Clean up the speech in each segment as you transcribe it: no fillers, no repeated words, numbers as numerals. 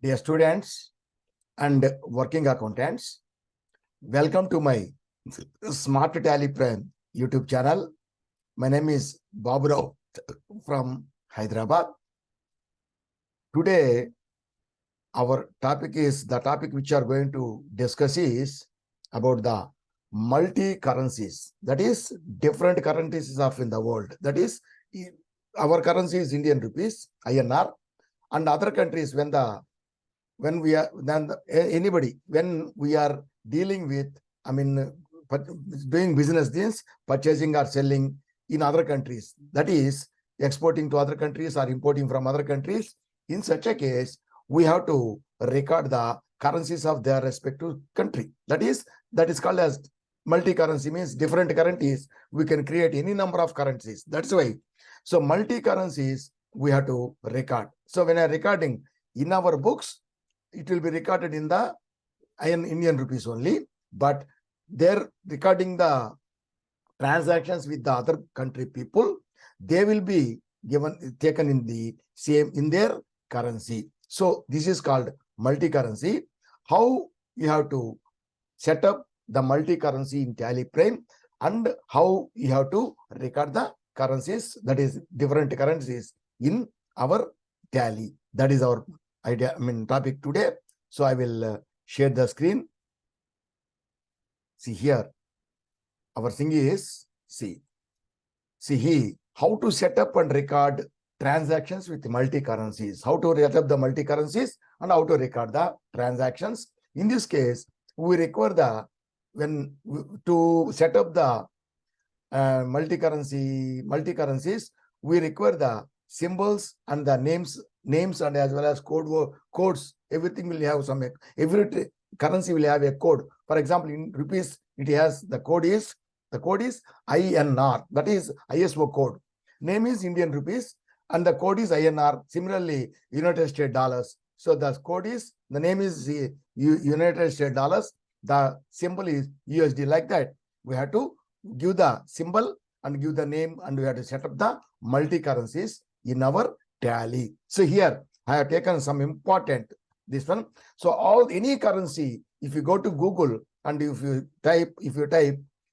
Dear students and working accountants, welcome to my Smart Tally Prime YouTube channel. My name is Babu Rao from Hyderabad. Today, our topic is the topic which we are going to discuss is about the multi-currencies. That is, different currencies of in the world. That is, our currency is Indian rupees, INR, and other countries when we are dealing with, doing business deals, purchasing or selling in other countries, that is exporting to other countries or importing from other countries. In such a case, we have to record the currencies of their respective country. That is called as multi-currency, means different currencies. We can create any number of currencies. That's why. So multi-currencies we have to record. So when I'm recording in our books, it will be recorded in the Indian rupees only, but they're recording the transactions with the other country people. They will be taken in the same, in their currency. So this is called multi-currency. How you have to set up the multi-currency in Tally Prime and how you have to record the currencies, that is different currencies in our Tally. That is our topic today. So I will share the screen. See here, our thing is, see here, how to set up and record transactions with multi-currencies, how to set up the multi-currencies and how to record the transactions. In this case, we require to set up the multi-currencies, we require the symbols and the names and as well as codes. Everything will have every currency will have a code. For example, in rupees, it has the code is INR, that is ISO code. Name is Indian rupees and the code is INR. Similarly, United States dollars. So the name is United States dollars. The symbol is USD. Like that, we have to give the symbol and give the name, and we have to set up the multi-currencies in our Tally. So here I have taken some important this one. So any currency, if you go to Google and if you type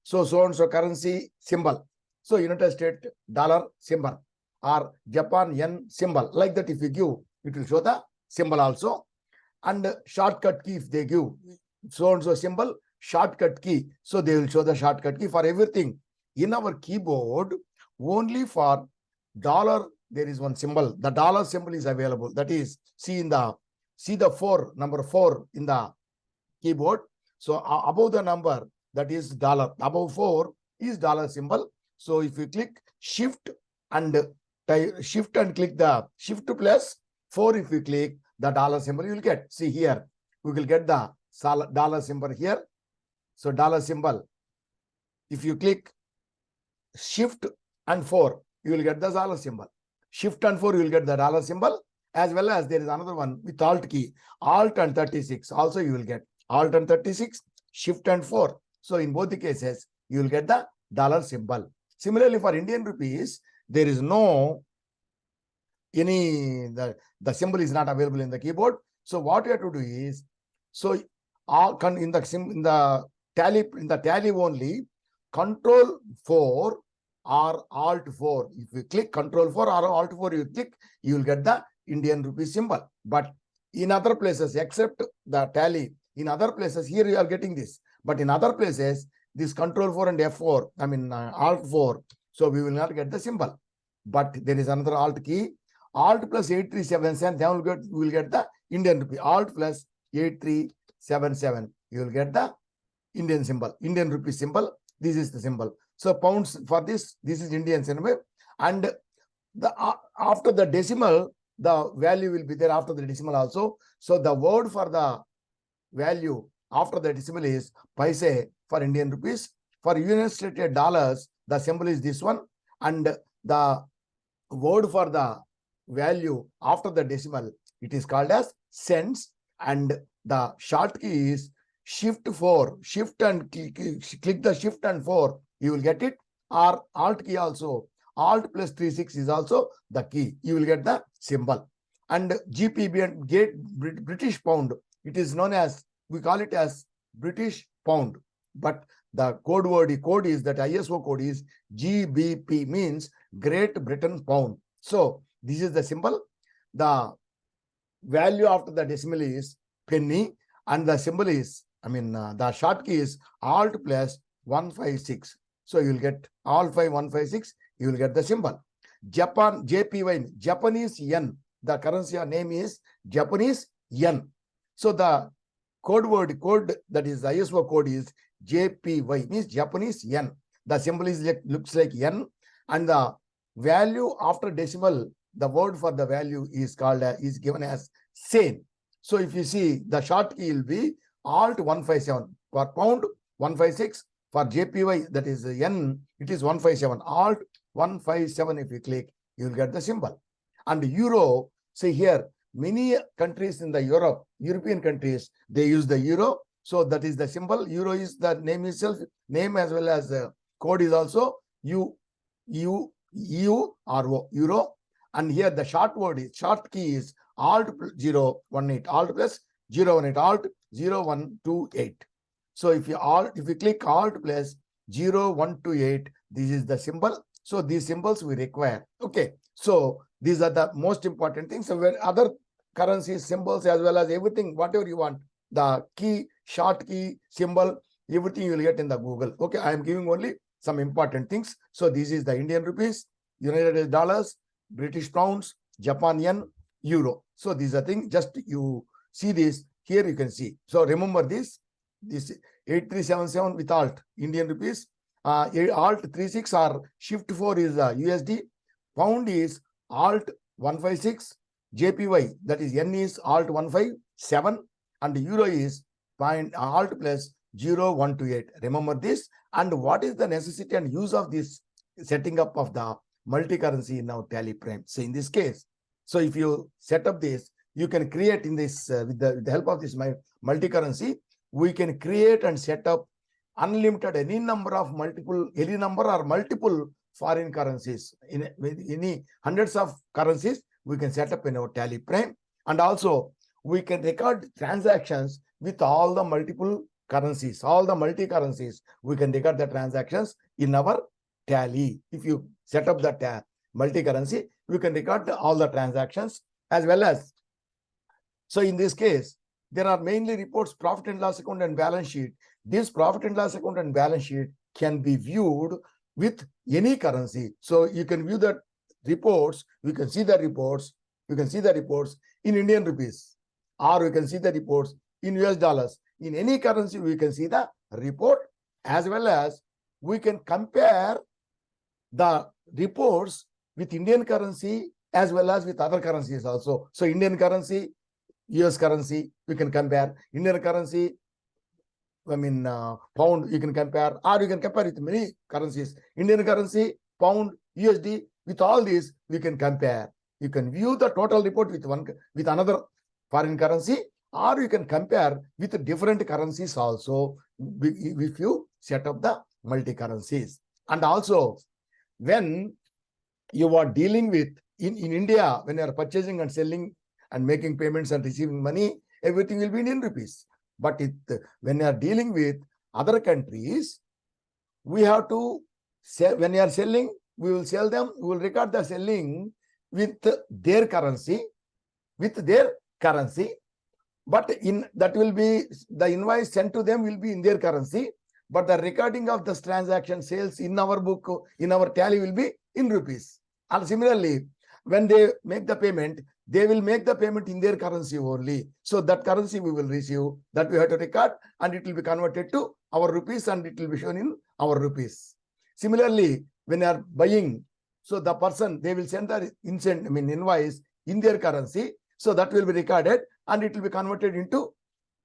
so and so currency symbol, so United States dollar symbol or Japan yen symbol, like that, if you give, it will show the symbol also. And shortcut key, if they give so and so symbol, shortcut key, so they will show the shortcut key for everything. In our keyboard, only for dollar there is one symbol. The dollar symbol is available. That is, see the number 4 in the keyboard. So above the number, that is dollar. Above 4 is dollar symbol. So if you click shift and click the shift plus 4, if you click the dollar symbol, you will get, see here, we will get the dollar symbol here. So dollar symbol, if you click shift and 4, you will get the dollar symbol. Shift and 4, you will get the dollar symbol, as well as there is another one with alt key, alt and 36. Also you will get alt and 36, shift and 4. So in both the cases, you will get the dollar symbol. Similarly, for Indian rupees, there is the symbol is not available in the keyboard. So what you have to do is, so in the Tally only, Control 4 or Alt 4. If you click Control 4 or Alt 4, you click, you will get the Indian rupee symbol. But in other places, except the Tally, in other places, here you are getting this. But in other places, this Control 4 and F4, Alt 4, so we will not get the symbol. But there is another Alt key, Alt plus 8377, then we will get the Indian rupee. Alt plus 8377, you will get the Indian symbol, Indian rupee symbol. This is the symbol. So pounds for this is Indian symbol. And after the decimal, the value will be there after the decimal also. So the word for the value after the decimal is paise for Indian rupees. For United States dollars, the symbol is this one. And the word for the value after the decimal, it is called as cents. And the short key is shift 4. Shift and click the shift and 4. You will get it. Or alt key also. Alt plus 36 is also the key. You will get the symbol. and GPB and British pound. It is known as, we call it as British pound, but the code is that ISO code is GBP, means Great Britain pound. So this is the symbol. The value after the decimal is penny, and the symbol is, the short key is Alt plus 156. So you will get Alt 5156, you will get the symbol. Japan, JPY, Japanese yen. The currency name is Japanese yen. So the code that is the ISO code is JPY, means Japanese yen. The symbol is looks like yen, and the value after decimal, the word for the value is called is given as sen. So if you see, the short key will be Alt 157 for pound, 156 for JPY, that is yen, it is 157. Alt 157, if you click, you will get the symbol. And euro, see here, many countries in the European countries, they use the euro. So that is the symbol. Euro is the name itself, name as well as the code is also EURO, euro. And here the short key is Alt 018, Alt plus 018, Alt 0128. So if you click Alt plus 0128, this is the symbol. So these symbols we require. Okay. So these are the most important things. So when other currencies, symbols, as well as everything, whatever you want, the key, short key, symbol, everything you will get in the Google. Okay. I am giving only some important things. So this is the Indian rupees, United States dollars, British pounds, Japan yen, euro. So these are things, just you see this here, you can see. So remember this 8377 with Alt, Indian rupees, Alt 36 or Shift 4 is USD, pound is Alt 156, JPY, that is yen is Alt 157, and euro is Alt plus 0128. Remember this. And what is the necessity and use of this setting up of the multi-currency in our Tally Prime? So in this case, so if you set up this, you can create in this with the help of this multi-currency, we can create and set up unlimited any number or multiple foreign currencies. In any hundreds of currencies, we can set up in our Tally Prime. And also we can record transactions with all the multiple currencies, all the multi-currencies. We can record the transactions in our Tally. If you set up that multi-currency, we can record all the transactions as well as. So in this case, there are mainly reports, profit and loss account and balance sheet. This profit and loss account and balance sheet can be viewed with any currency. So you can view the reports, we can see the reports, in Indian rupees, or we can see the reports in US dollars. In any currency, we can see the report, as well as we can compare the reports with Indian currency as well as with other currencies also. So Indian currency, US currency, we can compare. Indian currency, pound, you can compare, or you can compare with many currencies. Indian currency, pound, USD, with all these, we can compare. You can view the total report with another foreign currency, or you can compare with different currencies also if you set up the multi-currencies. And also, when you are dealing with in India, when you are purchasing and selling and making payments and receiving money, everything will be in Indian rupees. But when you are dealing with other countries, we have to sell. When you are selling, we will sell them, we will record the selling with their currency, but that will be the invoice sent to them will be in their currency, but the recording of this transaction sales in our book, in our Tally, will be in rupees. And similarly, when they make the payment, they will make the payment in their currency only. So that currency we will receive, that we have to record, and it will be converted to our rupees, and it will be shown in our rupees. Similarly, when they are buying, so the person, they will send the invoice in their currency, so that will be recorded, and it will be converted into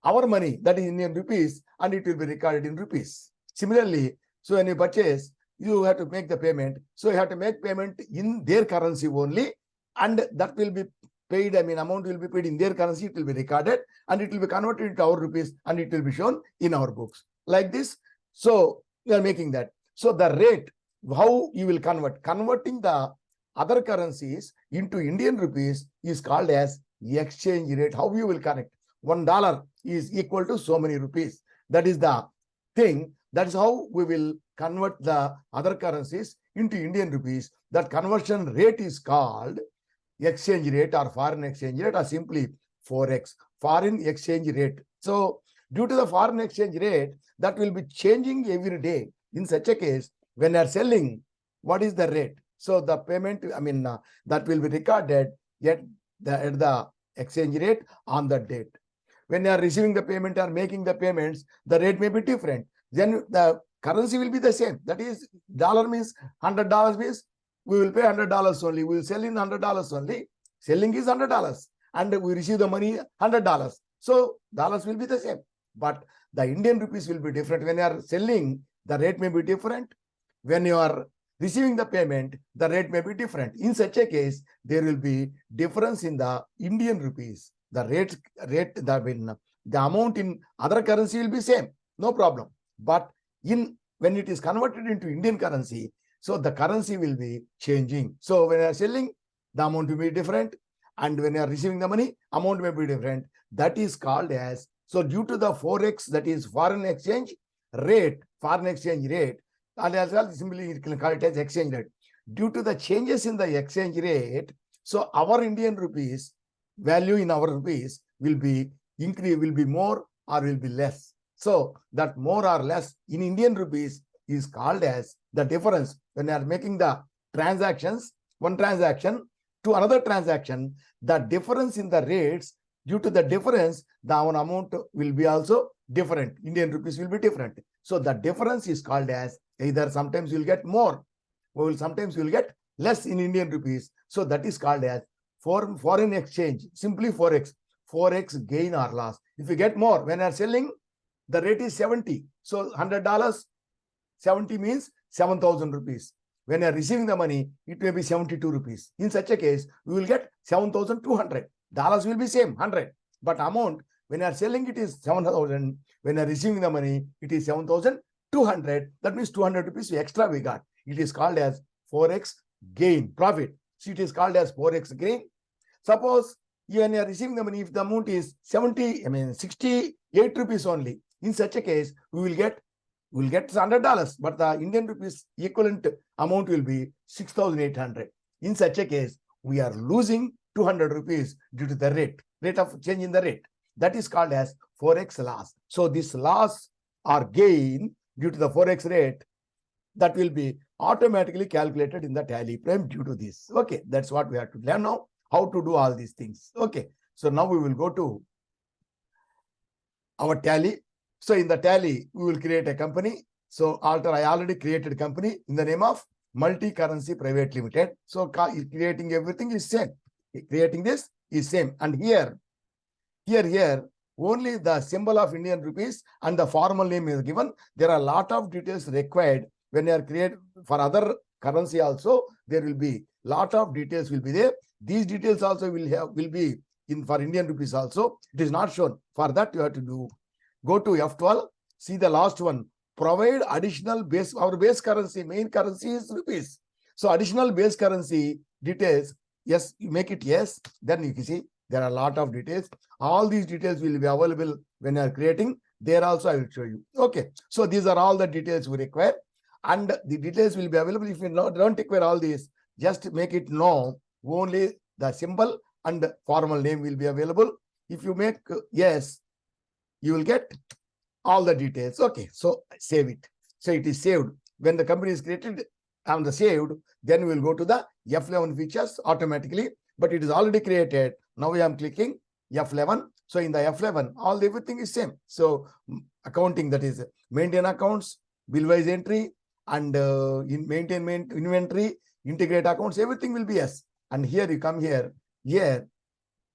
our money, that is Indian rupees, and it will be recorded in rupees. Similarly, so when you purchase, you have to make the payment. So you have to make payment in their currency only, and that will be paid, amount will be paid in their currency, it will be recorded, and it will be converted into our rupees, and it will be shown in our books. Like this. So we are making that. So the rate, how you will converting the other currencies into Indian rupees is called as exchange rate. How you will connect? $1 is equal to so many rupees. That is the thing. That is how we will convert the other currencies into Indian rupees. That conversion rate is called exchange rate or foreign exchange rate, or simply forex, foreign exchange rate. So due to the foreign exchange rate, that will be changing every day. In such a case, when you are selling, what is the rate? So the payment, that will be recorded at the exchange rate on the date. When you are receiving the payment or making the payments, the rate may be different. Then the currency will be the same. That is, dollar means $100 means we will pay $100 only. We will sell in $100 only. Selling is $100 and we receive the money $100. So dollars will be the same. But the Indian rupees will be different. When you are selling, the rate may be different. When you are receiving the payment, the rate may be different. In such a case, there will be difference in the Indian rupees. The the amount in other currency will be same, no problem. But when it is converted into Indian currency, so the currency will be changing. So when you are selling, the amount will be different. And when you are receiving the money, amount may be different. That is called as, so due to the forex, that is foreign exchange rate, and as well, simply you can call it as exchange rate. Due to the changes in the exchange rate, so our Indian rupees, value in our rupees will be more or will be less. So that more or less in Indian rupees is called as the difference. When you are making the transactions, one transaction to another transaction, the difference in the rates, due to the difference, the amount will be also different. Indian rupees will be different. So the difference is called as, either sometimes you'll get more, or sometimes you'll get less in Indian rupees. So that is called as foreign exchange, simply forex gain or loss. If you get more, when you are selling, the rate is 70. So $100, 70 means 7,000 rupees. When you are receiving the money, it may be 72 rupees. In such a case, we will get 7,200. Dollars will be same, 100. But amount, when you are selling, it is 7,000. When you are receiving the money, it is 7,200. That means 200 rupees extra we got. It is called as forex gain, profit. So it is called as forex gain. Suppose when you are receiving the money, if the amount is 68 rupees only, in such a case, we will get $100, but the Indian rupees equivalent amount will be 6,800. In such a case, we are losing 200 rupees due to the rate of change in the rate. That is called as forex loss. So this loss or gain due to the forex rate, that will be automatically calculated in the tally frame due to this. Okay, that's what we have to learn now, how to do all these things. Okay, so now we will go to our tally. So in the tally, we will create a company. So I already created a company in the name of Multi-Currency Private Limited. So creating everything is same. Creating this is same. And here, only the symbol of Indian rupees and the formal name is given. There are a lot of details required when you are create for other currency also. There will be lot of details will be there. These details also will be in for Indian rupees also. It is not shown. For that you have to go to F12. See the last one. Provide additional base. Our base currency, main currency is rupees. So additional base currency details. Yes, you make it yes. Then you can see there are a lot of details. All these details will be available when you are creating. There also I will show you. Okay. So these are all the details we require. And the details will be available. If you don't require all these, just make it no. Only the symbol and the formal name will be available. If you make yes, you will get all the details. Okay, so save it. So it is saved. When the company is created and the saved, then we will go to the F11 features automatically. But it is already created. Now I am clicking F11. So in the F11, everything is same. So accounting, that is maintain accounts, bill-wise entry, and maintain inventory, integrate accounts, everything will be yes. And here you come here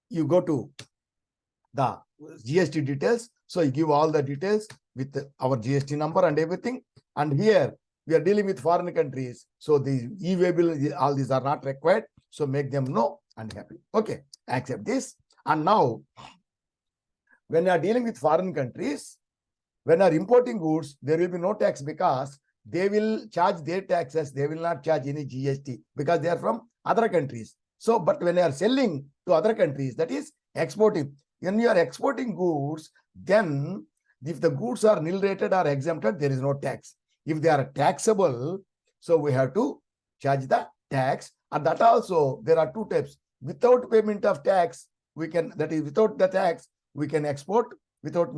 you go to the GST details. So you give all the details with our GST number and everything. And here we are dealing with foreign countries. So the e-way bill, all these are not required. So make them no and happy. Okay, accept this. And now, when you are dealing with foreign countries, when you are importing goods, there will be no tax because they will charge their taxes. They will not charge any GST because they are from other countries. So, but when you are selling to other countries, that is exporting. When you are exporting goods, then if the goods are nil rated or exempted, there is no tax. If they are taxable, so we have to charge the tax. And that also, there are two types. Without payment of tax, we can, that is without the tax, we can export without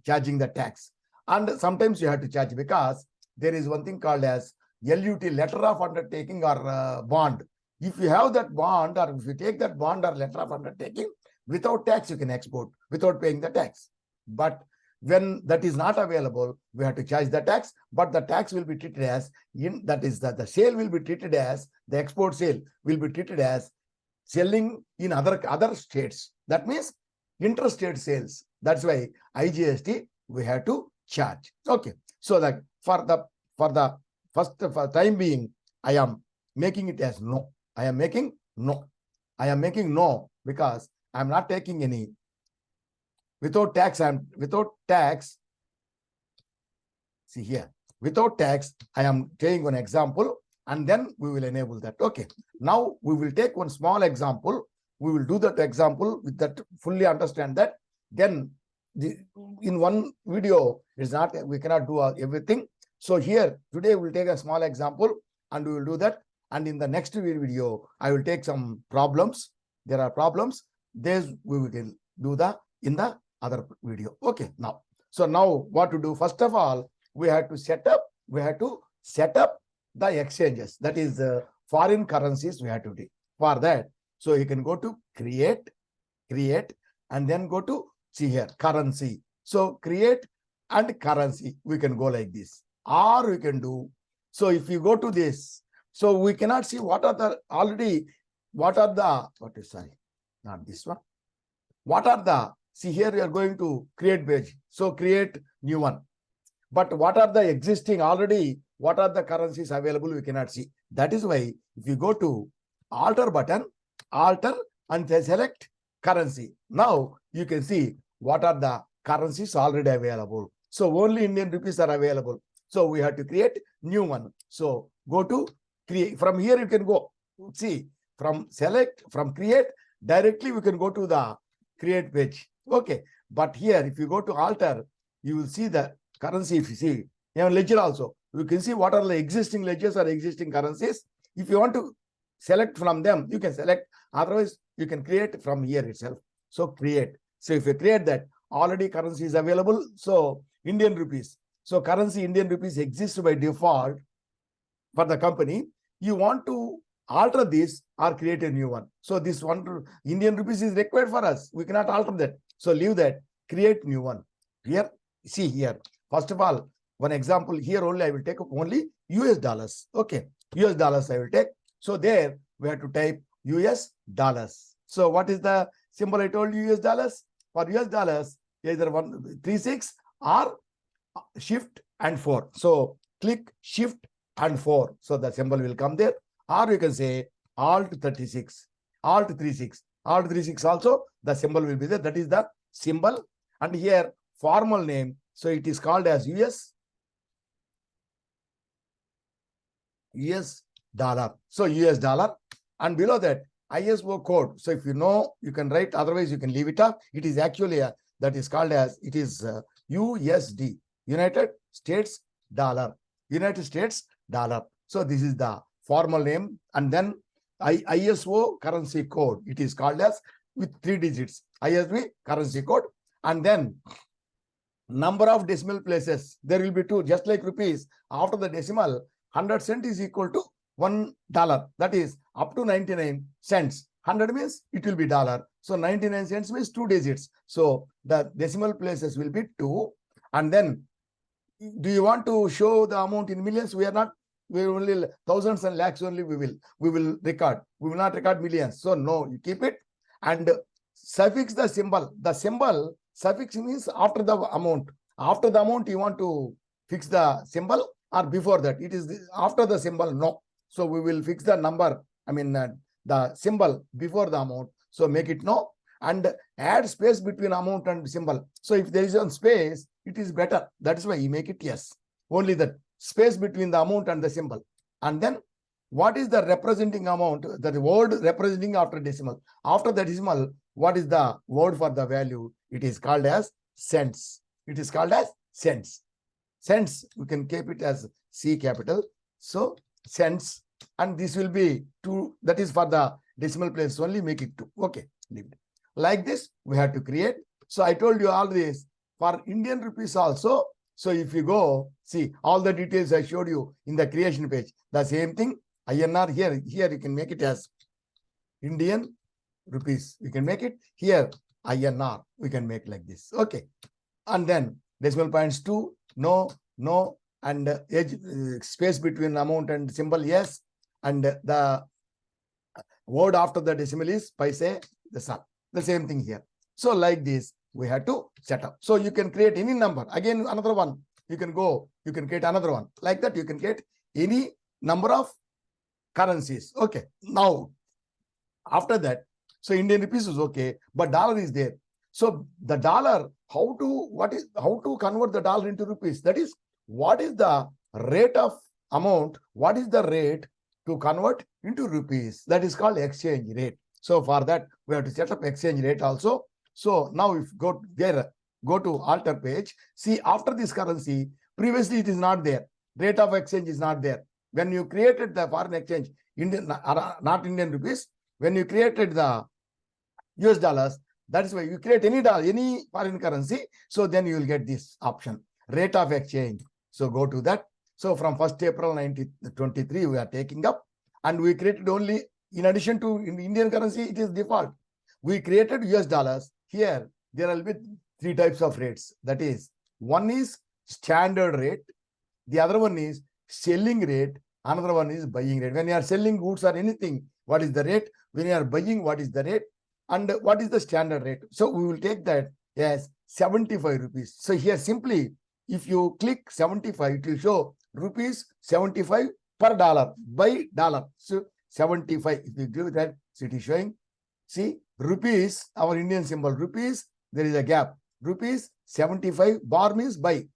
charging the tax. And sometimes you have to charge because there is one thing called as LUT, letter of undertaking or bond. If you have that bond, or if you take that bond or letter of undertaking, without tax, you can export without paying the tax. But when that is not available, we have to charge the tax, but the tax will be treated as, that is the sale will be treated as, the export sale will be treated as selling in other states. That means interstate sales. That's why IGST we have to charge. Okay. So that for time being, I am making it as no. I am making no. I am making no because I am not taking any without tax. Without tax. See here, without tax, I am taking one example and then we will enable that. Okay. Now we will take one small example. We will do that example with that, fully understand that. Then in one video, it's not, we cannot do everything. So here, today we'll take a small example and we will do that. And in the next video, I will take some problems. There are problems. These we will do in the other video. Okay. Now, so now what to do? First of all, we have to set up the exchanges. That is foreign currencies we have to do. For that, so you can go to create, and then go to, see here, currency. So create and currency, we can go like this. Or we can do, so if you go to this, so we cannot see what are the not this one. What are the, see here we are going to create page. So create new one. But what are the existing already, what are the currencies available, we cannot see. That is why if you go to alter button, alter and select currency. Now you can see what are the currencies already available. So only Indian rupees are available. So we have to create new one. So go to create. From here you can go, see, from select, from create, directly we can go to the create page. Okay. But here, if you go to alter, you will see the currency. If you see, you have ledger also. You can see what are the existing ledgers or existing currencies. If you want to select from them, you can select. Otherwise, you can create from here itself. So create. So if you create that, already currency is available. So Indian rupees. So currency Indian rupees exists by default for the company. You want to alter this or create a new one. So this one Indian rupees is required for us. We cannot alter that. So leave that, create new one. Here, see here. First of all, one example here only I will take only US dollars. Okay. US dollars I will take. So there we have to type US dollars. So what is the symbol I told you? US dollars. For US dollars, either 136 or shift and 4. So click shift and 4. So the symbol will come there. Or you can say alt 36, alt 36, alt 36 also the symbol will be there. That is the symbol. And here formal name. So it is called as US dollar. So US dollar. And below that ISO code. So if you know, you can write, otherwise you can leave it up. It is actually that is called as, it is USD, United States dollar, United States dollar. So this is the formal name. And then ISO currency code. It is called as with 3 digits, ISO currency code. And then number of decimal places. There will be 2, just like rupees. After the decimal, 100 cent is equal to $1. That is up to 99 cents. 100 means it will be dollar. So 99 cents means 2 digits. So the decimal places will be 2. And then do you want to show the amount in millions? We are not, we only thousands and lakhs only we will record. We will not record millions. So no, you keep it and suffix the symbol. The symbol suffix means after the amount. After the amount you want to fix the symbol, or before that? It is after the symbol, no. So we will fix the number, the symbol before the amount. So make it no, and add space between amount and symbol. So if there is a space, it is better. That is why you make it yes. Only that. space between the amount and the symbol. And then what is the representing amount, the word representing after decimal? After the decimal, what is the word for the value? It is called as cents. It is called as cents. Cents, we can keep it as C capital. So cents, and this will be 2. That is for the decimal place only, make it 2. Okay, leave it. Like this, we have to create. So I told you all this for Indian rupees also. So if you go, see all the details I showed you in the creation page, the same thing. INR here you can make it as Indian rupees. You can make it here INR. We can make like this. Okay. And then decimal points 2, no, and edge space between amount and symbol, yes. And the word after the decimal is paise, the sum. The same thing here. So like this, we have to set up. So you can create any number. Again, another one. You can create another one. Like that, you can create any number of currencies. Okay. Now, after that, so Indian rupees is okay, but dollar is there. So the dollar, how to convert the dollar into rupees? That is, what is the rate of amount? What is the rate to convert into rupees? That is called exchange rate. So for that, we have to set up exchange rate also. So now if go there, go to alter page. See, after this currency, previously it is not there. Rate of exchange is not there. When you created the foreign exchange, not Indian rupees, when you created the US dollars, that is why you create any dollar, any foreign currency. So then you will get this option, rate of exchange. So go to that. So from 1st April 2023, we are taking up, and we created only, in addition to Indian currency, it is default. We created US dollars. Here, there will be 3 types of rates. That is, one is standard rate. The other one is selling rate. Another one is buying rate. When you are selling goods or anything, what is the rate? When you are buying, what is the rate? And what is the standard rate? So we will take that as 75 rupees. So here simply, if you click 75, it will show rupees 75 per dollar by dollar. So 75, if you give that, so it is showing, see, rupees, our Indian symbol, rupees, there is a gap. Rupees 75, bar means by,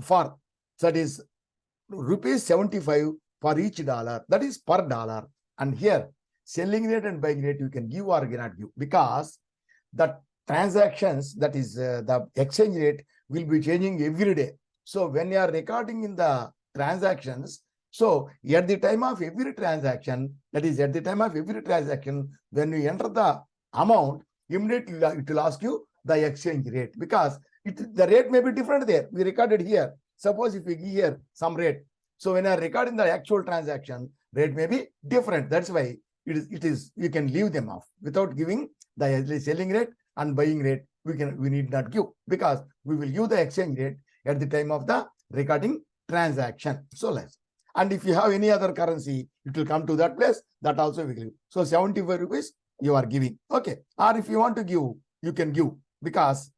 for, that is rupees 75 for each dollar. That is per dollar. And here, selling rate and buying rate, you can give or cannot give, because the transactions, that is the exchange rate, will be changing every day. So when you are recording in the transactions, so at the time of every transaction, that is at the time of every transaction, when you enter the amount, immediately it will ask you the exchange rate, because the rate may be different there. We recorded here. Suppose if we give here some rate, so when you are recording the actual transaction, rate may be different. That's why it is you can leave them off without giving the selling rate and buying rate. We need not give, because we will give the exchange rate at the time of the recording transaction. So let's, and if you have any other currency, it will come to that place. That also we give. So 75 rupees you are giving. Okay. Or if you want to give, you can give, because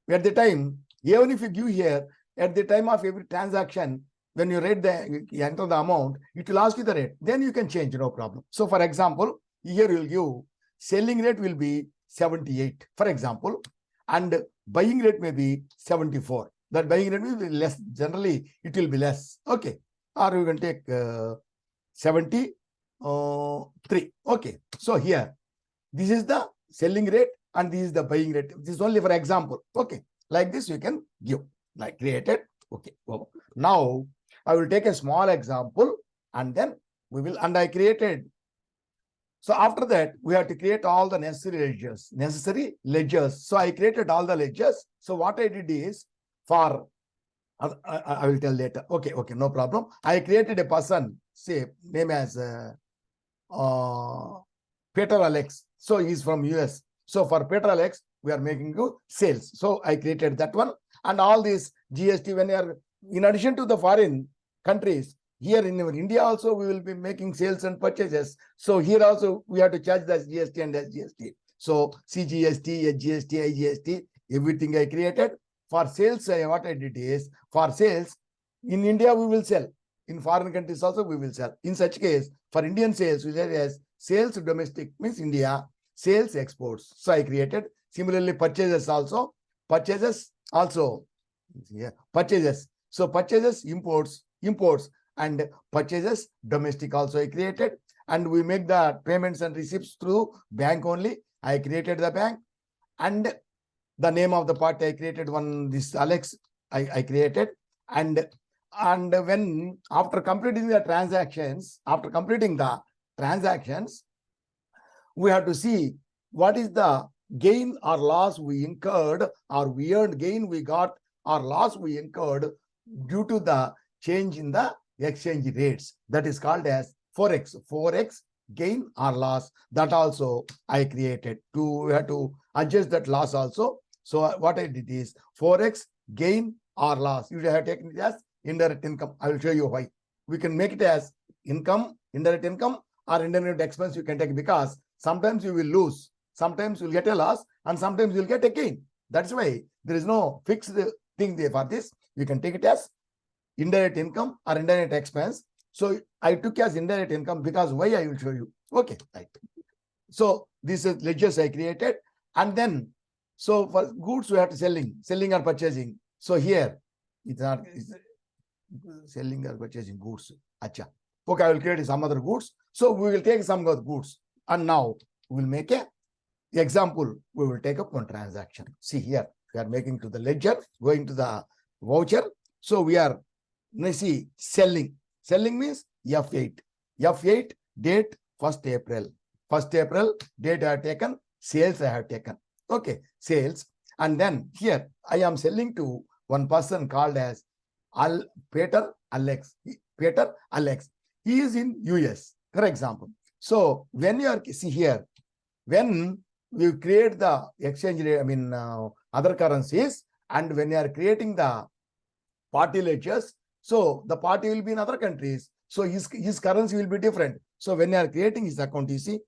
at the time, even if you give here, at the time of every transaction, when you you enter the amount, it will ask you the rate. Then you can change, no problem. So for example, here you will give selling rate will be 78, for example, and buying rate may be 74. That buying rate will be less. Generally, it will be less. Okay. Or you can take 73. Okay. So here, this is the selling rate and this is the buying rate. This is only for example. Okay. Like this, you can give. Like created. Okay. Now, I will take a small example, and then we will, and I created. So after that, we have to create all the necessary ledgers. So I created all the ledgers. So what I did is, for, I will tell later. Okay, no problem. I created a person, say, name as Peter Alex. So he's from US. So for Peter Alex, we are making sales. So I created that one. And all these GST, when you are, in addition to the foreign countries, here in India also, we will be making sales and purchases. So here also, we have to charge the GST and SGST. So CGST, HGST, IGST, everything I created. For sales, what I did is, for sales, in India, we will sell. In foreign countries also, we will sell. In such case, for Indian sales, we say as sales domestic, means India, sales exports. So I created. Similarly, purchases also. Purchases also. Yeah, purchases. So purchases, imports. imports, and purchases domestic also I created, and we make the payments and receipts through bank only. I created the bank, and the name of the party I created one, this Alex I created, and when after completing the transactions, we have to see what is the gain or loss we incurred, or we earned gain we got, or loss we incurred due to the change in the exchange rates. That is called as forex gain or loss. That also I created. We have to adjust that loss also. So what I did is forex gain or loss. You have taken it as indirect income. I will show you why. We can make it as income, indirect income, or indirect expense you can take, because sometimes you will lose, sometimes you'll get a loss, and sometimes you'll get a gain. That's why there is no fixed thing there for this. You can take it as indirect income or indirect expense. So I took as indirect income because why I will show you. Okay, right. So this is ledgers I created, and then so for goods we have to selling or purchasing. So here it's not selling or purchasing goods. Acha. Okay, I will create some other goods. So we will take some other goods, and now we will make a example. We will take up one transaction. See here, we are making to the ledger, going to the voucher. So we are, see, selling. Selling means F8. F8 date 1st April. 1st April date I have taken, sales I have taken. Okay, sales. And then here I am selling to one person called as Peter Alex. Peter Alex. He is in US, for example. So when you are, see here, when we create the exchange rate, other currencies, and when you are creating the party ledgers, so the party will be in other countries. So his currency will be different. So when you are creating his account, you see,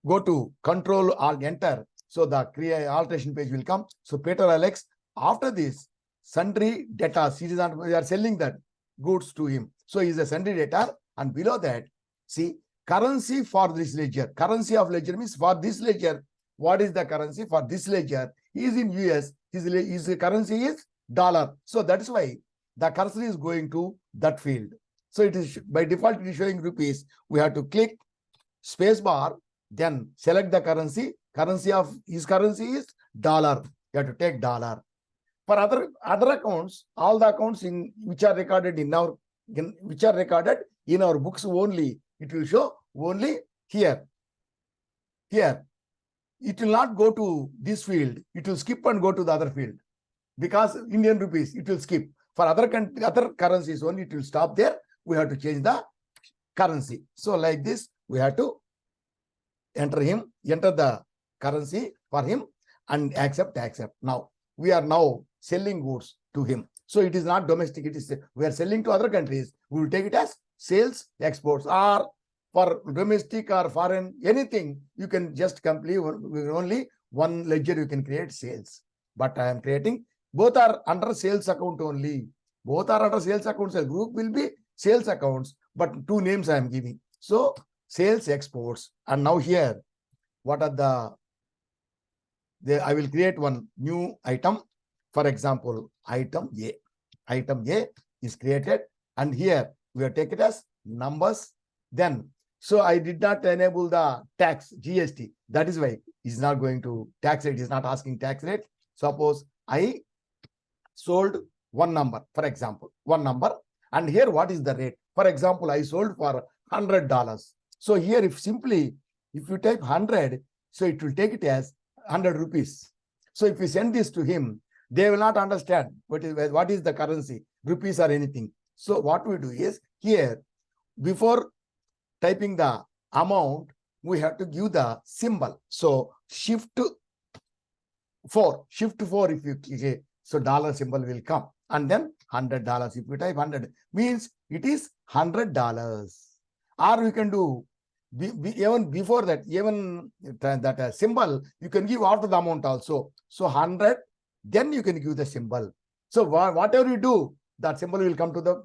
go to Control or Enter. So the create alteration page will come. So Peter Alex, after this, sundry debtors, we are selling that goods to him. So he is a sundry debtor, and below that, see, currency for this ledger. Currency of ledger means for this ledger. What is the currency for this ledger? He is in US. His currency is dollar. So that's why the cursor is going to that field. So it is by default it is showing rupees. We have to click space bar, then select the currency. Currency of his currency is dollar. You have to take dollar. For other accounts, all the accounts in which are recorded in our books only, it will show only here. Here, it will not go to this field. It will skip and go to the other field, because Indian rupees it will skip. For other currencies only, it will stop there. We have to change the currency. So like this, we have to enter the currency for him, and accept. Now we are selling goods to him. So it is not domestic. It is, we are selling to other countries. We will take it as sales exports, or for domestic or foreign, anything you can just complete only one ledger you can create sales. But I am creating, both are under sales account only. Both are under sales accounts. A group will be sales accounts, but two names I am giving. So sales exports. And now here, what are I will create one new item. For example, item A. Item A is created, and here we have taken it as numbers. Then, so I did not enable the tax GST. That is why it's not going to tax rate. It's not asking tax rate. Suppose I sold one number, for example, one number, and here what is the rate? For example, I sold for $100. So here, if you type 100, so it will take it as 100 rupees. So if you send this to him, they will not understand what is the currency, rupees or anything. So what we do is, here, before typing the amount, we have to give the symbol. So shift 4 if you click, so dollar symbol will come, and then $100. If you type 100, means it is $100. Or we can do even before that, even that symbol you can give after the amount also. So 100, then you can give the symbol. So whatever you do, that symbol will come to the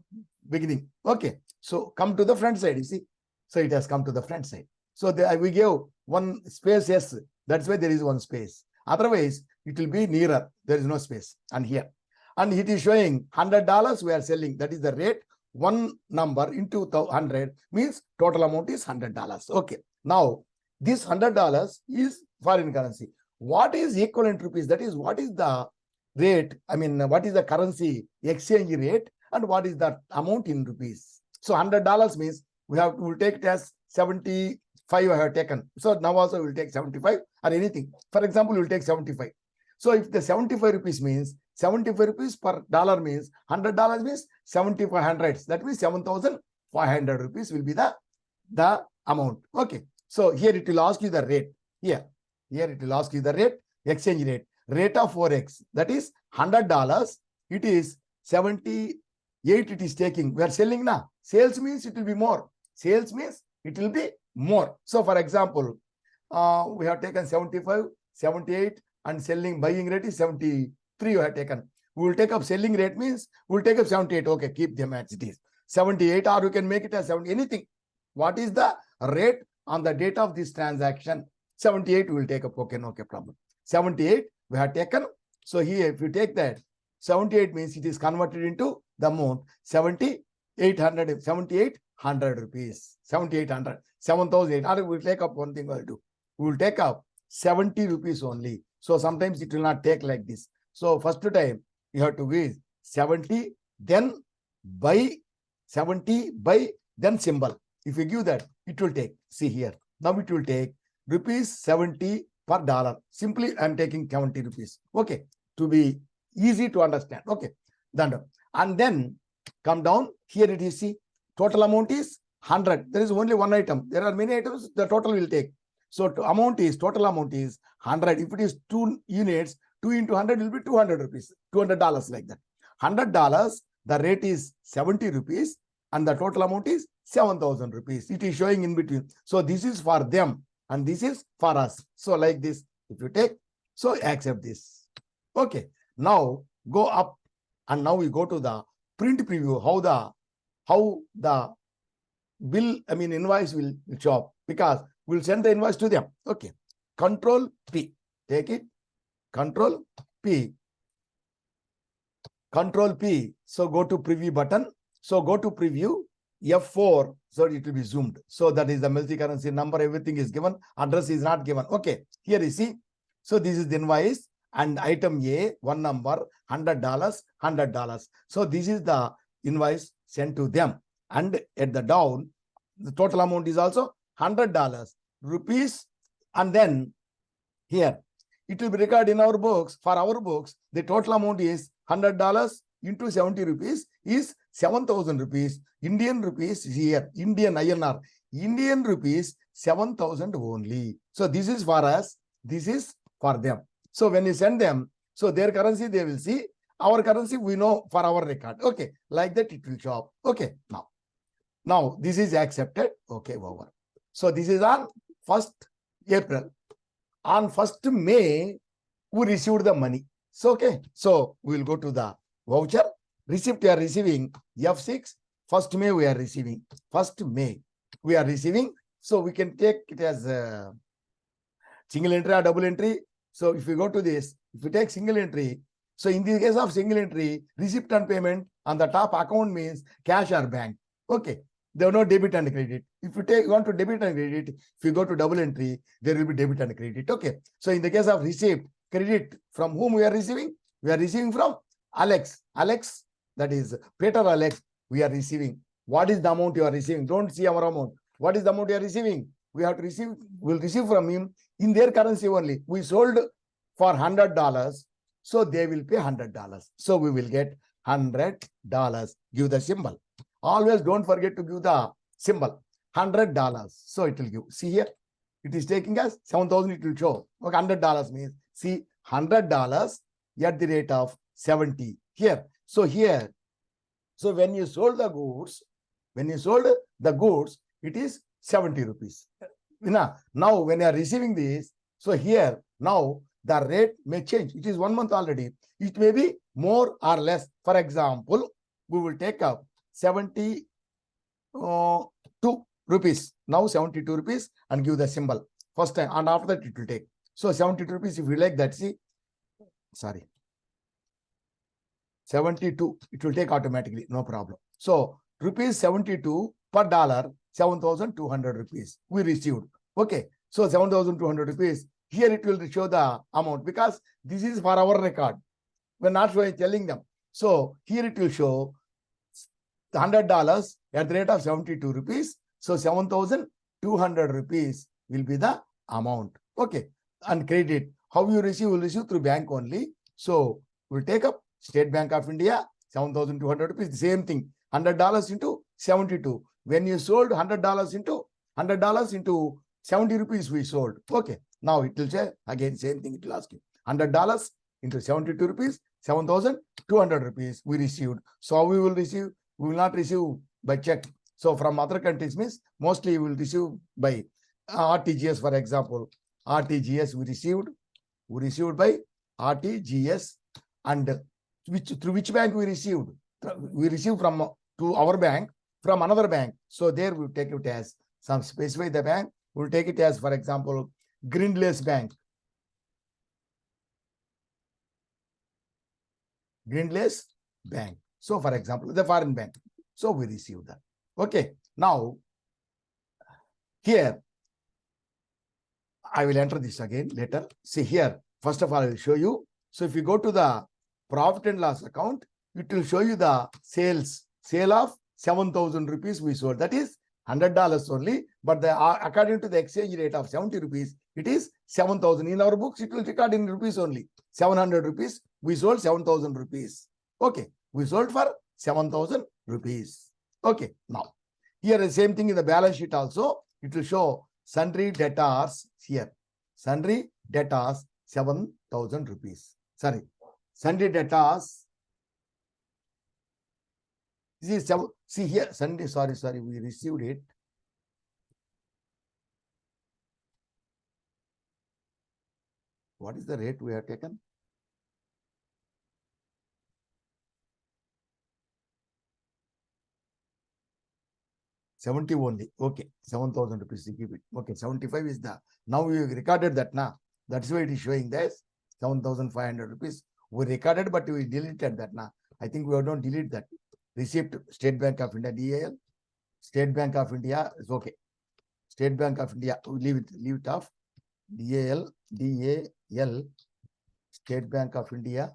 beginning. Okay, so come to the front side, you see. So it has come to the front side. So we gave one space, yes, that's why there is one space. Otherwise, it will be nearer. There is no space. And here. and it is showing $100 we are selling. That is the rate. One number into 100 means total amount is $100. Okay. Now, this $100 is foreign currency. What is equivalent rupees? That is, what is the rate? I mean, what is the currency exchange rate and what is the amount in rupees? So $100 means we'll take it as 75 I have taken. So now also we'll take 75 or anything. For example, we'll take 75. So if the 75 rupees means 75 rupees per dollar means $100 means 7500. That means 7,500 rupees will be the amount. Okay. So here it will ask you the rate. Here it will ask you the rate, exchange rate, rate of Forex. That is $100. It is 78 it is taking. We are selling now. Sales means it will be more. Sales means it will be more. So for example, we have taken 75, 78 and selling buying rate is 73 you have taken. We will take up selling rate means we will take up 78. Okay, keep them as it is. 78 or you can make it as 70, anything. What is the rate on the date of this transaction? 78 we will take up. Okay, no problem. 78 we have taken. So here if you take that, 78 means it is converted into the amount 7,800 rupees. 7,800, 7,800. We will take up one thing we will do. We will take up 70 rupees only. So sometimes it will not take like this. So first time you have to give 70, then by 70 by then symbol. If you give that, it will take. See here. Now it will take rupees 70 per dollar. Simply I am taking 70 rupees. Okay. To be easy to understand. Okay. Then and then come down. Here it is. See, total amount is 100. There is only one item. There are many items. The total will take. So total amount is 100. If it is 2 units, 2 into 100 will be 200 rupees. $200 like that. $100. The rate is 70 rupees and the total amount is 7,000 rupees. It is showing in between. So this is for them and this is for us. So like this, if you take, so accept this. Okay. Now go up and now we go to the print preview. How the bill, I mean invoice will show up because we'll send the invoice to them. Okay. Control P. Take it. Control P. Control P. So go to preview button. So go to preview F4. So it will be zoomed. So that is the multi-currency number. Everything is given. Address is not given. Okay. Here you see. So this is the invoice and item A, one number, $100, $100. So this is the invoice sent to them. And at the down, the total amount is also $100 rupees. And then here it will be recorded in our books. For our books, the total amount is $100 into 70 rupees is 7,000 rupees. Indian rupees here, Indian INR, Indian rupees 7,000 only. So this is for us. This is for them. So when you send them, so their currency they will see. Our currency we know for our record. Okay, like that it will show up. Okay, now this is accepted. Okay, over. So this is on 1st April. On 1st May, we received the money. So okay, so we will go to the voucher. Receipt we are receiving F6. 1st May we are receiving. 1st May we are receiving. So we can take it as a single entry or double entry. So if you go to this, if you take single entry, so in the case of single entry, receipt and payment on the top account means cash or bank. Okay. There are no debit and credit. If you want to debit and credit, if you go to double entry, there will be debit and credit. Okay. So in the case of receipt, credit, from whom we are receiving? We are receiving from Alex. Alex, that is Peter Alex, we are receiving. What is the amount you are receiving? Don't see our amount. What is the amount you are receiving? We have to receive, we'll receive from him in their currency only. We sold for $100. So they will pay $100. So we will get $100. Give the symbol. Always don't forget to give the symbol. $100. So it will give. See here. It is taking us 7,000. It will show. Okay, $100 means, see, $100 at the rate of 70. Here. So here. So when you sold the goods, it is 70 rupees. Now when you are receiving this, so here, now the rate may change. It is 1 month already. It may be more or less. For example, we will take up 72 rupees. Now 72 rupees and give the symbol. First time, and after that it will take. So 72 rupees, if you like that, see, sorry. 72, it will take automatically, no problem. So rupees 72 per dollar, 7,200 rupees we received. Okay, so 7,200 rupees. Here it will show the amount because this is for our record. We're not telling them. So here it will show $100 at the rate of 72 rupees. So 7,200 rupees will be the amount. Okay, and credit. How you receive? Will receive through bank only. So we'll take up State Bank of India, 7,200 rupees. The same thing. $100 into 72. When you sold $100 into 70 rupees we sold. Okay. Now it will say again same thing. It will ask you $100 into 72 rupees, 7,200 rupees we received. So we will receive. We will not receive by check. So from other countries means mostly we will receive by RTGS, for example. RTGS we received by RTGS, and through which bank we received? We received from to our bank from another bank. So there we take it as some specify the bank. We'll take it as, for example, Grindlace Bank. Grindlace Bank. So for example, the foreign bank. So we receive that. Okay. Now here I will enter this again later. See here. First of all, I will show you. So if you go to the profit and loss account, it will show you the sale of 7,000 rupees we sold. That is $100 only, but according to the exchange rate of 70 rupees, it is 7,000. In our books, it will record in rupees only. 700 rupees, we sold 7,000 rupees. Okay, we sold for 7,000 rupees. Okay, now here the same thing in the balance sheet also. It will show sundry debtors here. Sundry debtors 7,000 rupees. Sorry, sundry debtors. This is see here, Sunday. Sorry, we received it. What is the rate we have taken? 70 only. Okay, 7,000 rupees. Keep it. Okay, 75 is the. Now we recorded that now. That's why it is showing this 7,500 rupees. We recorded, but we deleted that now. I think we don't delete that. Receipt, State Bank of India, DAL. State Bank of India is okay. State Bank of India, leave it off. DAL, State Bank of India,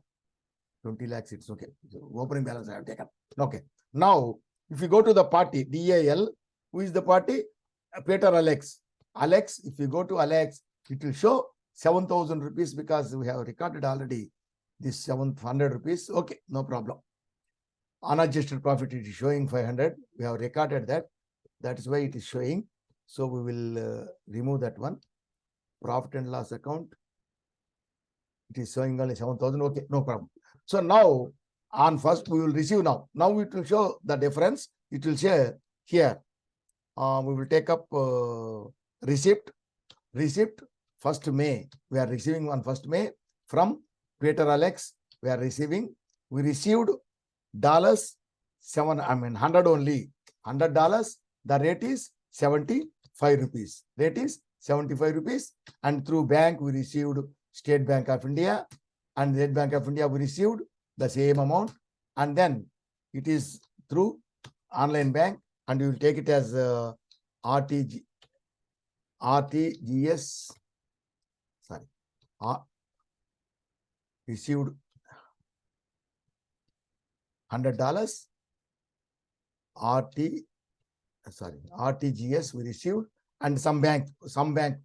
20 lakhs, it's okay. So opening balance I have taken. Okay. Now, if you go to the party, DAL, who is the party? Peter Alex. Alex, if you go to Alex, it will show 7,000 rupees because we have recorded already this 700 rupees. Okay, no problem. Unadjusted profit, it is showing 500. We have recorded that. That is why it is showing. So we will remove that one. Profit and loss account. It is showing only 7,000. Okay, no problem. So now on first we will receive now. Now it will show the difference. It will share here. We will take up receipt. 1st May. We are receiving on 1st May from Peter Alex. We received $100 only. $100. The rate is 75 rupees. Rate is 75 rupees. And through bank, we received State Bank of India. And State Bank of India, we received the same amount. And then it is through online bank. And you will take it as RTGS. Sorry. Received $100. RTGS we received, and some bank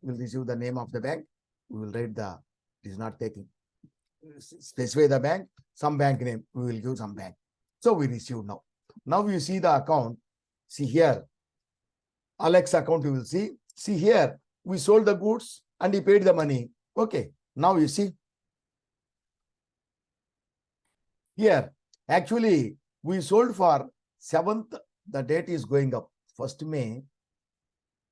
will receive the name of the bank. We will write it is not taking. Specify the bank, some bank name, we will give some bank. So we received now. Now you see the account. See here, Alex account you will see. See here, we sold the goods and he paid the money. Okay, now you see. Here, actually, we sold for 7th, the date is going up, 1st May.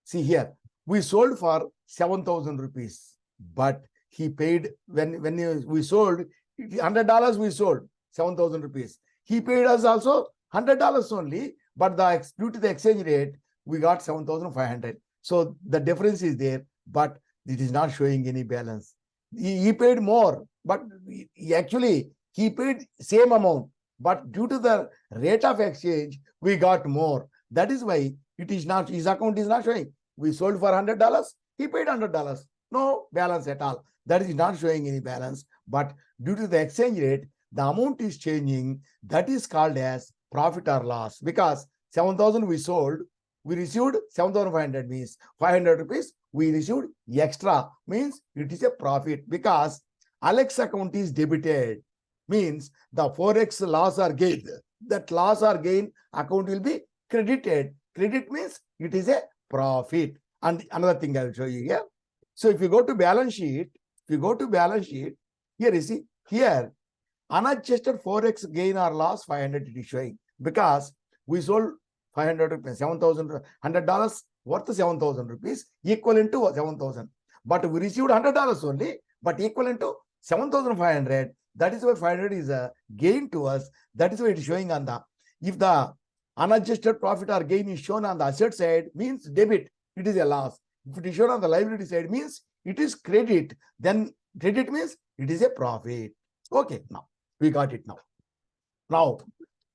See here, we sold for 7,000 rupees, but he paid, when we sold, $100 we sold, 7,000 rupees. He paid us also $100 only, but due to the exchange rate, we got 7,500. So the difference is there, but it is not showing any balance. He paid more, but he paid same amount. but due to the rate of exchange, we got more. That is why it is not, his account is not showing. We sold for $100, he paid $100. No balance at all. That is not showing any balance. But due to the exchange rate, the amount is changing. That is called as profit or loss, because 7,000 we sold, we received 7,500, means 500 rupees we received extra, means it is a profit, because Alex account is debited, means the forex loss or gain, that loss or gain account will be credited. Credit means it is a profit. And another thing I will show you here. So if you go to balance sheet, here you see, here unadjusted forex gain or loss 500 it is showing, because we sold 500 rupees, $7,100 worth 7,000 rupees, equivalent to 7,000. But we received $100 only, but equivalent to 7,500. That is why 500 is a gain to us. That is why it is showing on the, if the unadjusted profit or gain is shown on the asset side, means debit, it is a loss. If it is shown on the liability side, means it is credit. Then credit means it is a profit. Okay, now we got it now. Now,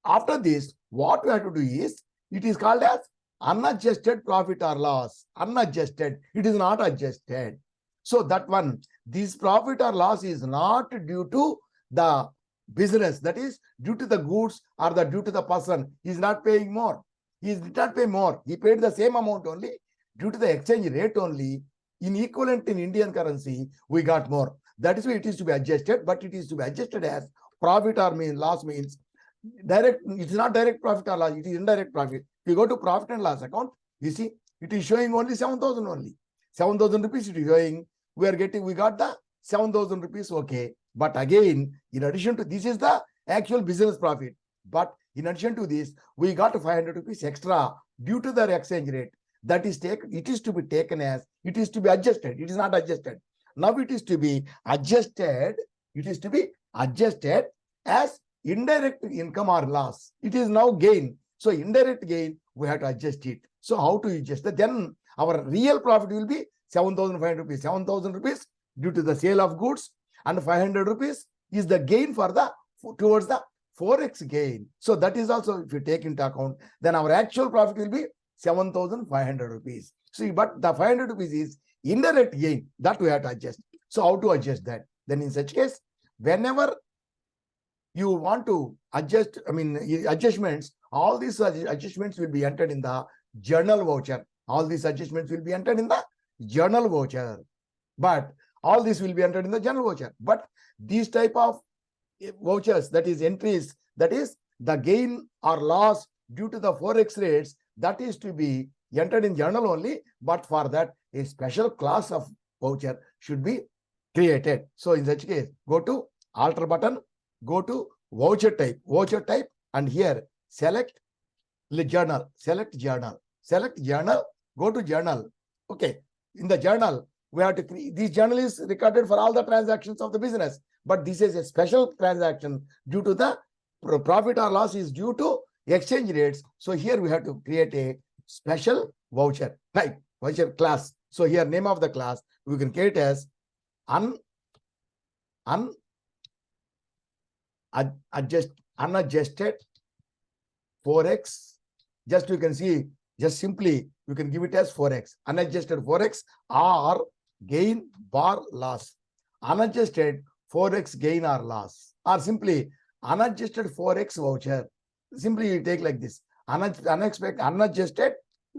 after this, what we have to do is, it is called as unadjusted profit or loss. Unadjusted, it is not adjusted. So that one, this profit or loss is not due to the business, that is due to the goods or the due to the person. He is not paying more. He did not pay more. He paid the same amount only. Due to the exchange rate only, in equivalent in Indian currency, we got more. That is why it is to be adjusted, but it is to be adjusted as profit or loss, means direct. It's not direct profit or loss, it is indirect profit. If you go to profit and loss account, you see it is showing only 7,000 only. 7,000 rupees it is showing. We got the 7,000 rupees, okay. But again, in addition to this is the actual business profit. But in addition to this, we got 500 rupees extra due to the exchange rate. That is taken, it is to be taken as, it is to be adjusted. It is not adjusted. Now it is to be adjusted. It is to be adjusted as indirect income or loss. It is now gain. So indirect gain, we have to adjust it. So how to adjust that? Then our real profit will be 7,500 rupees. 7,000 rupees due to the sale of goods, and 500 rupees is the gain for the towards the forex gain. So that is also, if you take into account, then our actual profit will be 7,500 rupees. See, but the 500 rupees is indirect gain, that we have to adjust. So how to adjust that? Then in such case, whenever you want to adjust, adjustments, all these adjustments will be entered in the journal voucher. All these adjustments will be entered in the journal voucher. But all this will be entered in the journal voucher. But these type of vouchers, that is entries, that is the gain or loss due to the forex rates, that is to be entered in journal only. But for that, a special class of voucher should be created. So in such case, go to alter button, go to voucher type, and here select journal, select journal, go to journal. Okay, in the journal, we have to create, this journal is recorded for all the transactions of the business, but this is a special transaction due to the profit or loss is due to exchange rates. So here we have to create a special voucher type, voucher class. So here name of the class we can create as unadjusted forex. Just you can see, just simply you can give it as forex, unadjusted forex or gain bar loss, unadjusted forex gain or loss, or simply unadjusted forex voucher. Simply you take like this, unadjusted,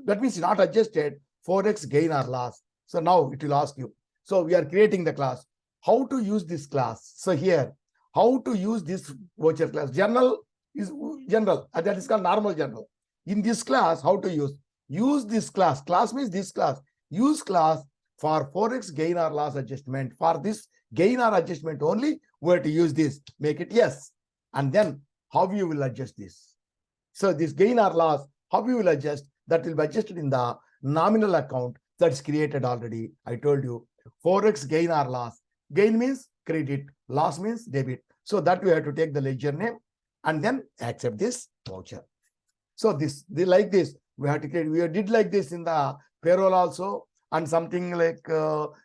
that means not adjusted forex gain or loss. So now it will ask you. So we are creating the class. How to use this class? So here, how to use this voucher class? Journal is general, that is called normal journal. In this class, how to use this class? Class means this class. Use class for forex gain or loss adjustment. For this gain or adjustment only, we have to use this. Make it yes. And then how you will adjust this? So this gain or loss, how you will adjust? That will be adjusted in the nominal account that's created already. I told you, forex gain or loss. Gain means credit, loss means debit. So that we have to take the ledger name and then accept this voucher. So like this, we have to create. We did like this in the payroll also, and something like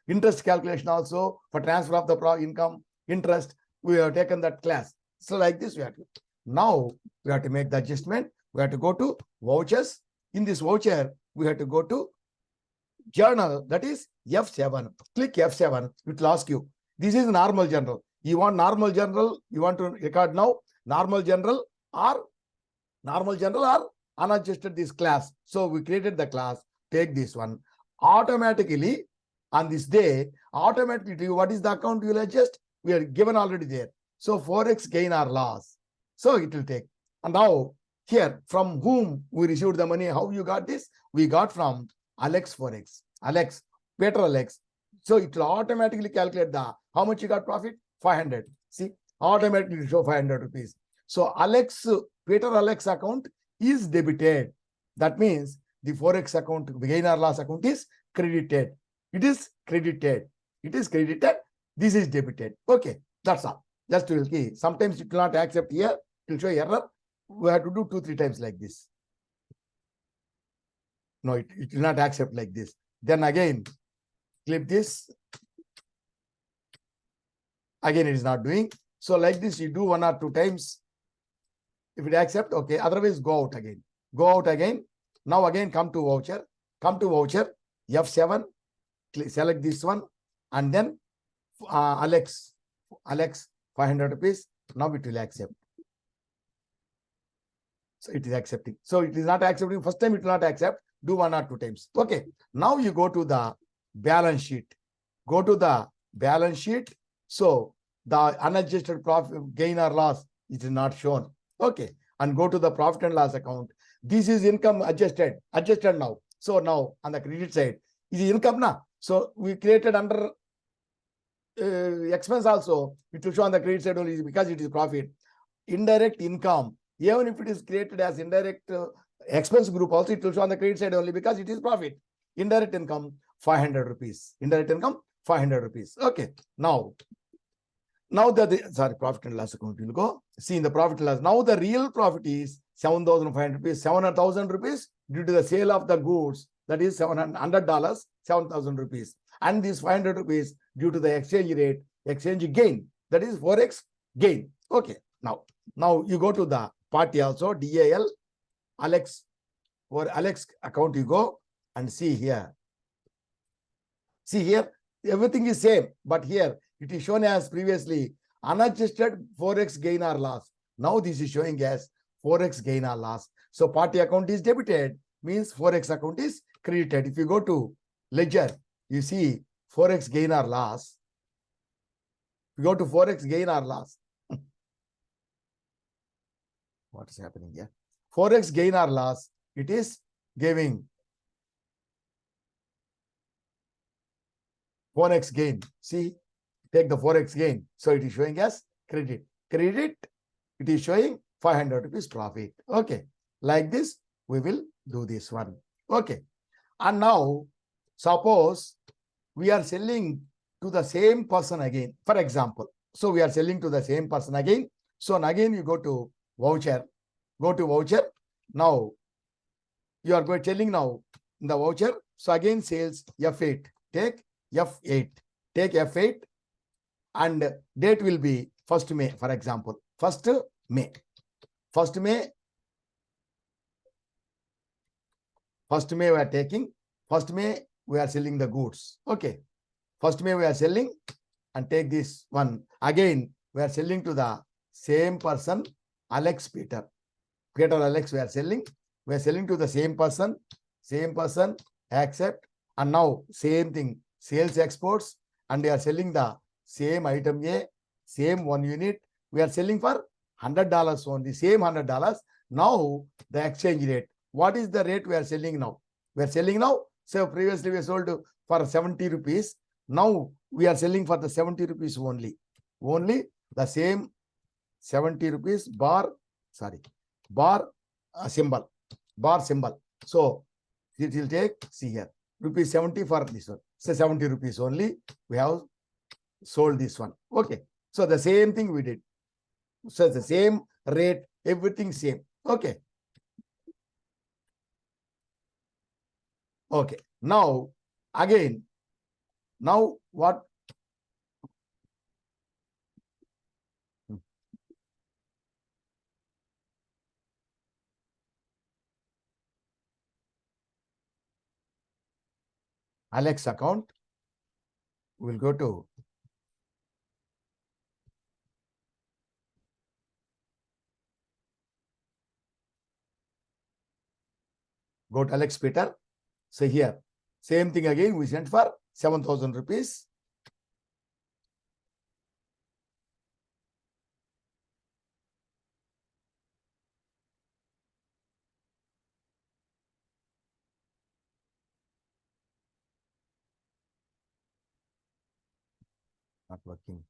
interest calculation also for transfer of the income interest. We have taken that class. So like this we have to. Now we have to make the adjustment. We have to go to vouchers. In this voucher, we have to go to journal, that is F7. Click F7. It will ask you. This is normal general. You want normal general, you want to record now, normal general or unadjusted this class. So we created the class, take this one. Automatically on this day, automatically what is the account you will adjust? We are given already there. So Forex gain or loss. So it will take. And now here, from whom we received the money, how you got this? We got from Alex Forex. Peter Alex. So it will automatically calculate the how much you got profit? 500. See, automatically show 500 rupees. So Peter Alex account is debited. That means the Forex account, gain or loss account is credited. It is credited. It is credited. This is debited. Okay, that's all. Just to key. Sometimes it will not accept here. It will show error. We have to do 2-3 times like this. No, it will not accept like this. Then again, clip this. Again, it is not doing. So like this, you do 1 or 2 times. If it accept, okay. Otherwise, go out again. Go out again. Now again, come to voucher. Come to voucher. F7. Select this one. And then Alex, 500 rupees. Now it will accept. So it is accepting. So it is not accepting. First time it will not accept. Do 1 or 2 times. Okay. Now you go to the balance sheet. Go to the balance sheet. So the unadjusted profit, gain or loss, it is not shown. Okay. And go to the profit and loss account. This is income adjusted. Adjusted now. So now on the credit side, is income now. So we created under expense also. It will show on the credit side only because it is profit. Indirect income. Even if it is created as indirect expense group also, it will show on the credit side only because it is profit. Indirect income, 500 rupees. Indirect income, 500 rupees. Okay. Now profit and loss account will go. See in the profit and loss. Now the real profit is 7,500 rupees, 700,000 rupees due to the sale of the goods. That is $700, 7,000 rupees. And this 500 rupees due to the exchange rate, exchange gain. That is Forex gain. Okay. Now you go to the party also, DAL, Alex, for Alex account you go and see here. See here, everything is same, but here it is shown as previously unadjusted Forex gain or loss. Now this is showing as Forex gain or loss. So party account is debited, means Forex account is credited. If you go to ledger, you see Forex gain or loss. You go to Forex gain or loss. What is happening here? Forex gain or loss, it is giving Forex gain. See, take the Forex gain. So it is showing as credit. Credit, it is showing 500 rupees profit. Okay. Like this, we will do this one. Okay. And now, suppose we are selling to the same person again. For example, so we are selling to the same person again. So again, you go to voucher. Go to voucher. Now, you are telling now in the voucher. So again, sales F8. Take F8. Take F8. And date will be 1st May, for example. 1st May. 1st May. 1st May we are taking. 1st May we are selling the goods. Okay. 1st May we are selling and take this one. Again, we are selling to the same person, Alex Peter. Peter Alex we are selling. We are selling to the same person, accept. And now same thing, sales exports. And we are selling the same item A, same 1 unit. We are selling for $100 only, same $100. Now the exchange rate. What is the rate we are selling now? We are selling now. So previously we sold for 70 rupees. Now we are selling for the 70 rupees only. Only the same 70 rupees bar symbol. So it will take, see here, rupees 70 for this one. So 70 rupees only. We have sold this one. Okay. So the same thing we did. So the same rate, everything same. Okay. Okay. Now, again, now what? Alex account. We'll go to Alex Peter. So here, same thing again, we sent for 7,000 rupees. Not working.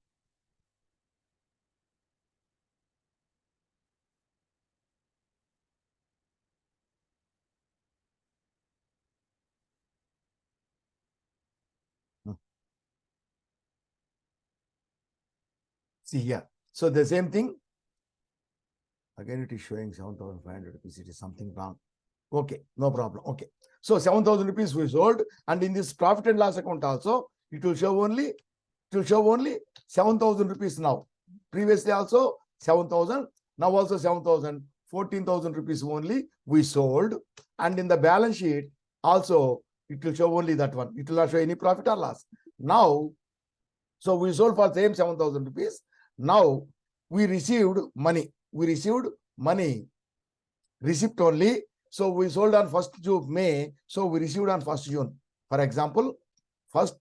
See here. So the same thing. Again, it is showing 7,500 rupees. It is something wrong. Okay, no problem. Okay. So 7,000 rupees we sold. And in this profit and loss account also, it will show only 7,000 rupees now. Previously also 7,000. Now also 7,000. 14,000 rupees only we sold. And in the balance sheet also, it will show only that one. It will not show any profit or loss. Now, so we sold for same 7,000 rupees. Now we received money. Receipt only. So we sold on 1st June, May. So we received on 1st June. For example, first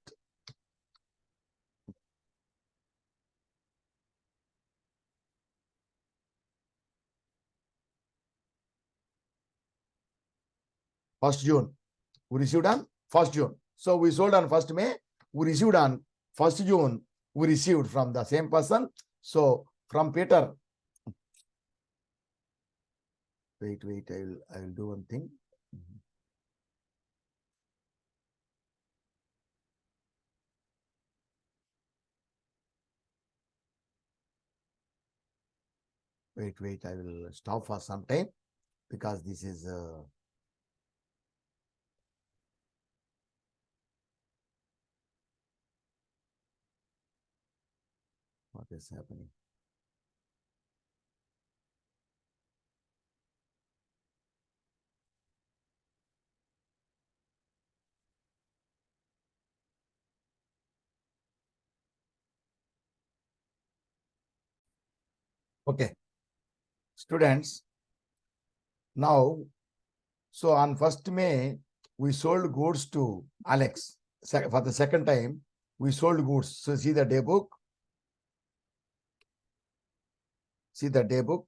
June. We received on 1st June. So we sold on 1st May. We received on 1st June. We received from the same person. So from Peter. Wait. I will do one thing. Wait. I will stop for some time because this is. What is happening? Okay. Students, now, so on 1st May, we sold goods to Alex. For the second time, we sold goods. So see the day book. See the day book.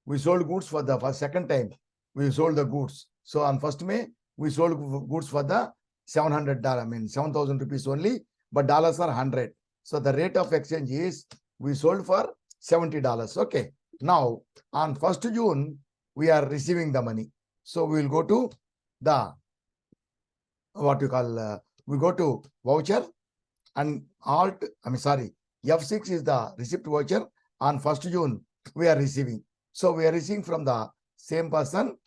We sold goods for the second time. We sold the goods. So on 1st May, we sold goods for the $700. I mean, 7,000 rupees only, but dollars are 100. So the rate of exchange is we sold for $70. Okay. Now, on 1st June, we are receiving the money. So we will go to the, what you call, we go to voucher and F6 is the receipt voucher. On 1st June, we are receiving. So we are receiving from the same person,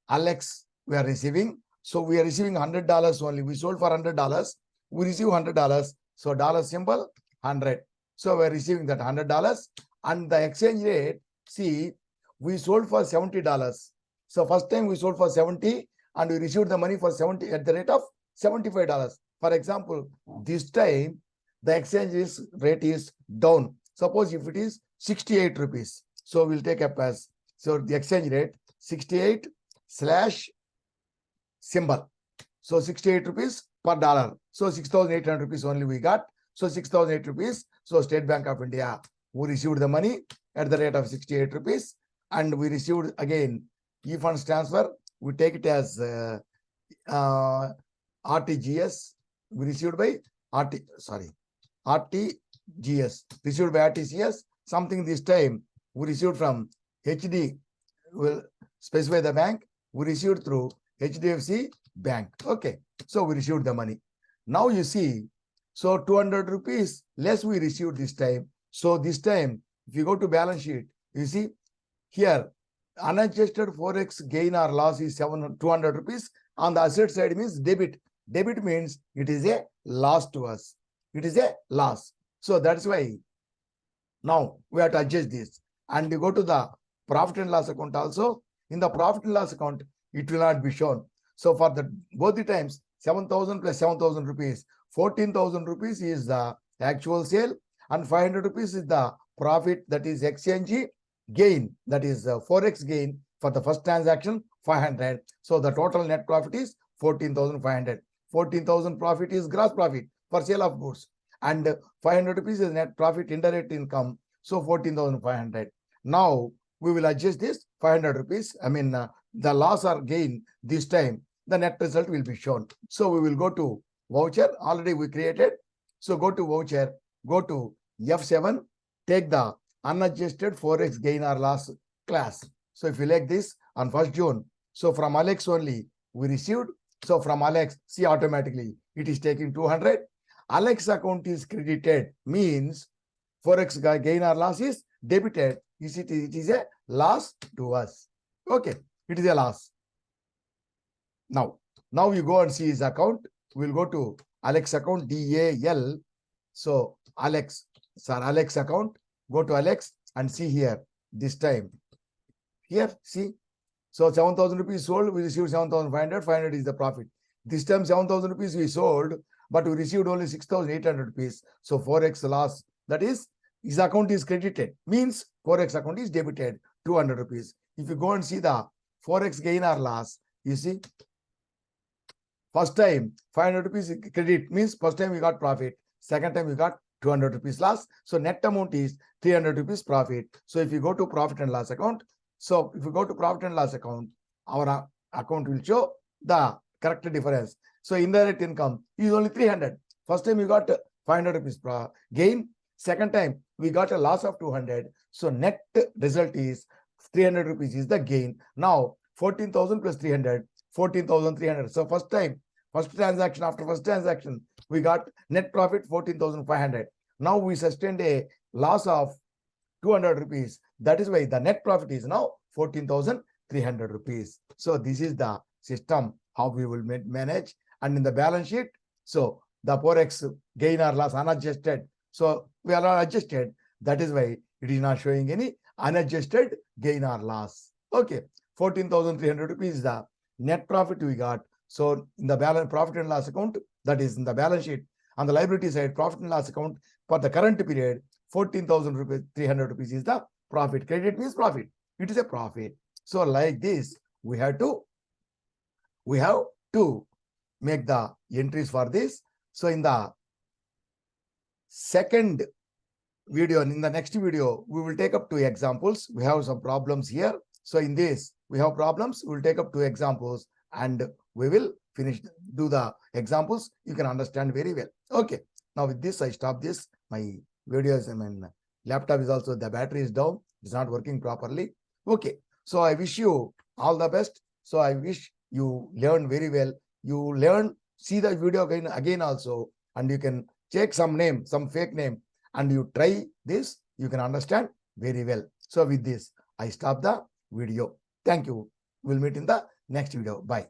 Alex, we are receiving. So we are receiving $100 only. We sold for $100. We receive $100. So dollar symbol, 100. So we are receiving that $100. And the exchange rate, see, we sold for $70. So first time we sold for 70 and we received the money for 70 at the rate of $75. For example, this time the exchange rate is down. Suppose if it is 68 rupees. So we'll take up as, so the exchange rate 68 / symbol. So 68 rupees per dollar. So 6,800 rupees only we got. So 6,800 rupees. So State Bank of India, we received the money at the rate of 68 rupees. And we received again e-funds transfer. We take it as RTGS. We received by RTGS. Received by RTCS. Something this time we received from HD. Will specify the bank. We received through HDFC Bank. Okay. So we received the money. Now you see, so 200 rupees less we received this time. So this time, if you go to balance sheet, you see here, unadjusted forex gain or loss is 200 rupees. On the asset side means debit. Debit means it is a loss to us. It is a loss. So that's why now we have to adjust this. And you go to the profit and loss account also. In the profit and loss account, it will not be shown. So for the both the times, 7,000 plus 7,000 rupees. 14,000 rupees is the actual sale, and 500 rupees is the profit, that is exchange gain, that is forex gain for the first transaction 500. So the total net profit is 14,500. 14,000 profit is gross profit for sale of goods, and 500 rupees is net profit, indirect income. So 14,500. Now we will adjust this 500 rupees. The loss or gain this time, the net result will be shown. So we will go to voucher. Already we created. So go to voucher, go to F7, take the unadjusted forex gain or loss class. So if you like this on 1st June, so from Alex only we received. So from Alex, see automatically it is taking 200. Alex account is credited, means forex gain or loss is debited. It is a loss to us. Okay, it is a loss. Now you go and see his account. We'll go to Alex account, DAL. So Alex account, go to Alex and see here. This time here, see. So 7,000 rupees sold, we received 7,500. 500 is the profit. This time 7,000 rupees we sold, but we received only 6,800 rupees. So forex loss, that is, his account is credited, means forex account is debited 200 rupees. If you go and see the forex gain or loss, you see, first time 500 rupees credit, means first time we got profit, second time we got 200 rupees loss. So net amount is 300 rupees profit. So if you go to profit and loss account, our account will show the correct difference. So indirect income is only 300. First time we got 500 rupees gain. Second time we got a loss of 200. So net result is 300 rupees is the gain. Now 14,000 plus 300, 14,300. So first transaction, we got net profit 14,500. Now we sustained a loss of 200 rupees. That is why the net profit is now 14,300 rupees. So this is the system how we will manage. And in the balance sheet, so the forex gain or loss unadjusted. So we are not adjusted. That is why it is not showing any unadjusted gain or loss. Okay, 14,300 rupees is the net profit we got. So in the profit and loss account, that is in the balance sheet, on the liability side, profit and loss account for the current period, 14,300 rupees is the profit. Credit means profit. It is a profit. So like this, we have to make the entries for this. So in the second video, in the next video, we will take up 2 examples. We have some problems here. So in this, we have problems. We will take up 2 examples and we will do the examples. You can understand very well. Okay. Now with this, I stop this. My videos, laptop is also, the battery is down. It's not working properly. Okay. So I wish you all the best. So I wish you learn very well. You learn, see the video again also, and you can check some name, some fake name, and you try this, you can understand very well. So with this, I stop the video. Thank you. We'll meet in the next video. Bye.